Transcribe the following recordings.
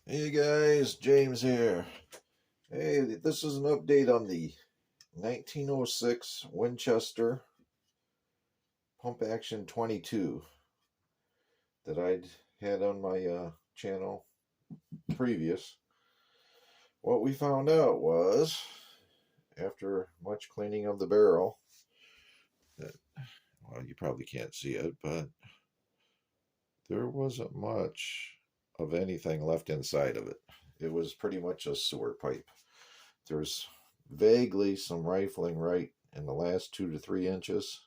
Hey guys, James here. Hey, this is an update on the 1906 Winchester pump action 22 that I'd had on my channel previous. What we found out was, after much cleaning of the barrel, that, well, you probably can't see it, but there wasn't much of anything left inside of it. It was pretty much a sewer pipe. There's vaguely some rifling right in the last 2 to 3 inches,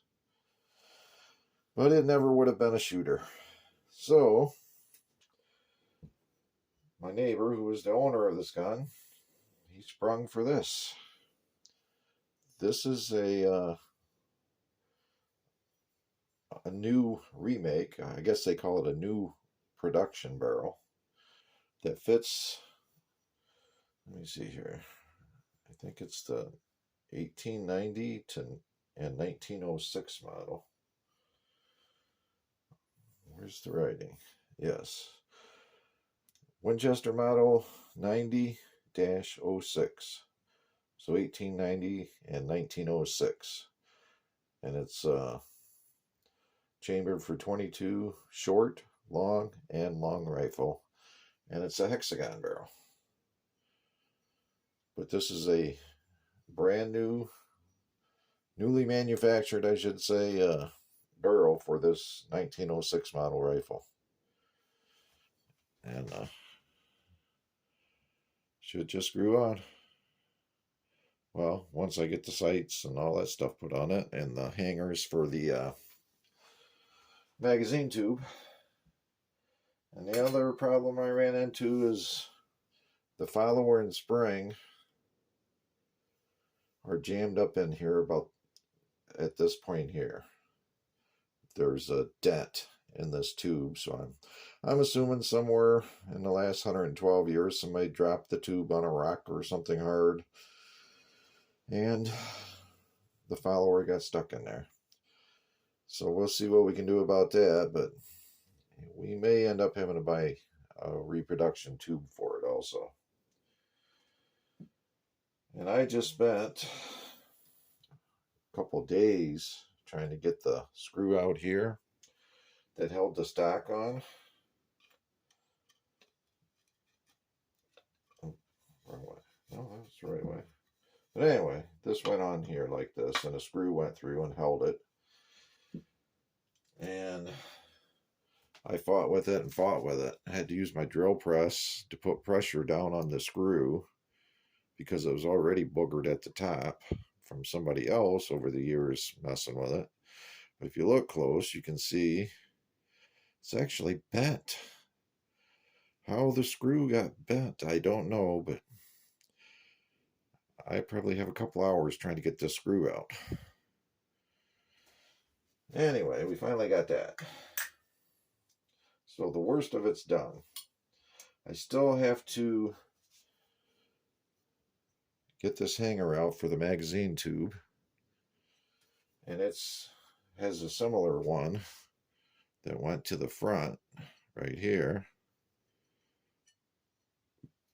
but it never would have been a shooter. So my neighbor, who was the owner of this gun, he sprung for this. This is a new remake. I guess they call it a new production barrel that fits. Let me see here. I think it's the 1890 and 1906 model. Where's the writing? Yes. Winchester model 90-06. So 1890 and 1906. And it's chambered for 22 short, long, and long rifle. And it's a hexagon barrel. But this is a brand new, newly manufactured, I should say, barrel for this 1906 model rifle. And should just screw on. Well, once I get the sights and all that stuff put on it, and the hangers for the magazine tube. And the other problem I ran into is the follower and spring are jammed up in here about at this point here. There's a dent in this tube, so I'm assuming somewhere in the last 112 years somebody dropped the tube on a rock or something hard, and the follower got stuck in there. So we'll see what we can do about that, but we may end up having to buy a reproduction tube for it also. And I just spent a couple days trying to get the screw out here that held the stock on. Oh, wrong way. No, that's the right way. But anyway, this went on here like this, and a screw went through and held it. And I fought with it and fought with it. I had to use my drill press to put pressure down on the screw because it was already boogered at the top from somebody else over the years messing with it. But if you look close, you can see it's actually bent. How the screw got bent, I don't know, but I probably have a couple hours trying to get this screw out. Anyway, we finally got that. So the worst of it's done. I still have to get this hanger out for the magazine tube. And it has a similar one that went to the front right here.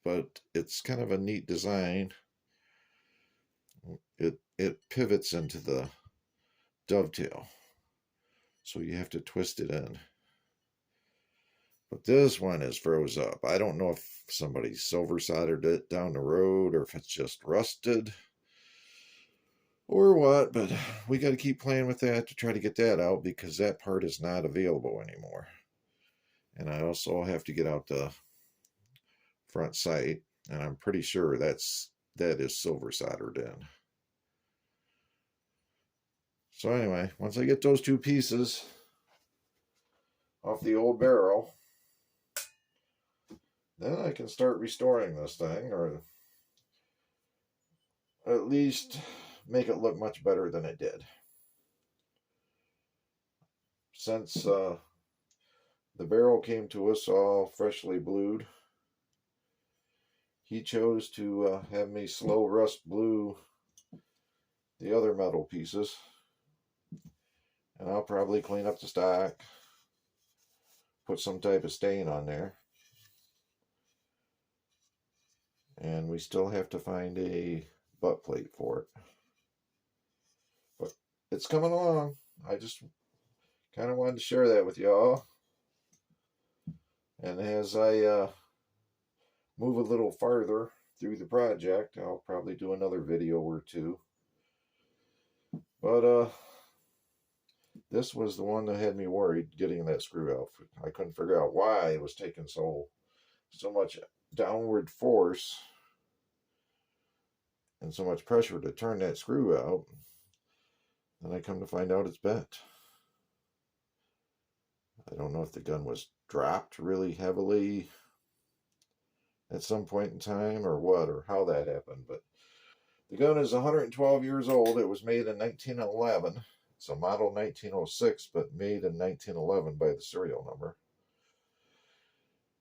But it's kind of a neat design. It pivots into the dovetail, so you have to twist it in. But this one is froze up. I don't know if somebody silver soldered it down the road or if it's just rusted or what, but we got to keep playing with that to try to get that out because that part is not available anymore. And I also have to get out the front sight, and I'm pretty sure that is silver soldered in. So anyway, once I get those two pieces off the old barrel, then I can start restoring this thing, or at least make it look much better than it did. Since the barrel came to us all freshly blued, he chose to have me slow rust blue the other metal pieces. And I'll probably clean up the stock, put some type of stain on there. And we still have to find a butt plate for it. But it's coming along. I just kind of wanted to share that with y'all. And as I move a little farther through the project, I'll probably do another video or two. But this was the one that had me worried, getting that screw out. I couldn't figure out why it was taking so much downward force and so much pressure to turn that screw out. Then I come to find out it's bent. I don't know if the gun was dropped really heavily at some point in time or what, or how that happened. But the gun is 112 years old. It was made in 1911. It's a model 1906, but made in 1911 by the serial number.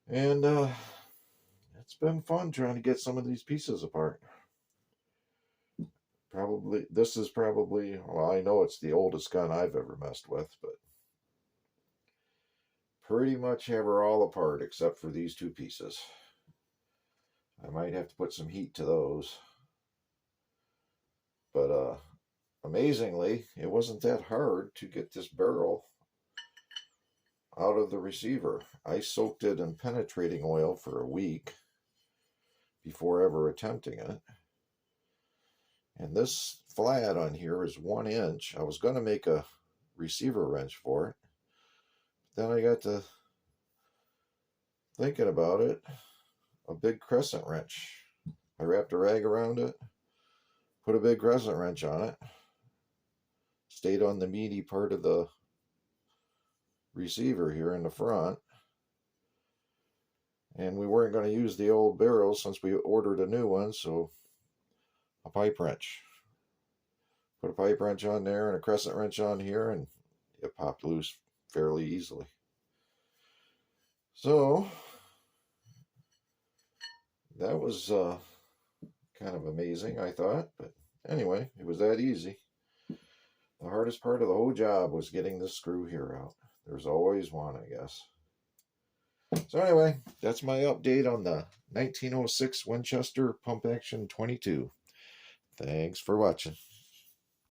And it's been fun trying to get some of these pieces apart. This is probably, well, I know it's the oldest gun I've ever messed with, but pretty much have her all apart except for these two pieces. I might have to put some heat to those. But amazingly, it wasn't that hard to get this barrel out of the receiver. I soaked it in penetrating oil for a week before ever attempting it. And this flat on here is 1 inch. I was going to make a receiver wrench for it. Then I got to thinking about it. A big crescent wrench. I wrapped a rag around it, put a big crescent wrench on it, stayed on the meaty part of the receiver here in the front. And we weren't going to use the old barrel since we ordered a new one, so a pipe wrench. Put a pipe wrench on there and a crescent wrench on here, and it popped loose fairly easily. So that was kind of amazing, I thought. But anyway, it was that easy. The hardest part of the whole job was getting this screw here out. There's always one, I guess. So anyway, that's my update on the 1906 Winchester Pump Action 22. Thanks for watching.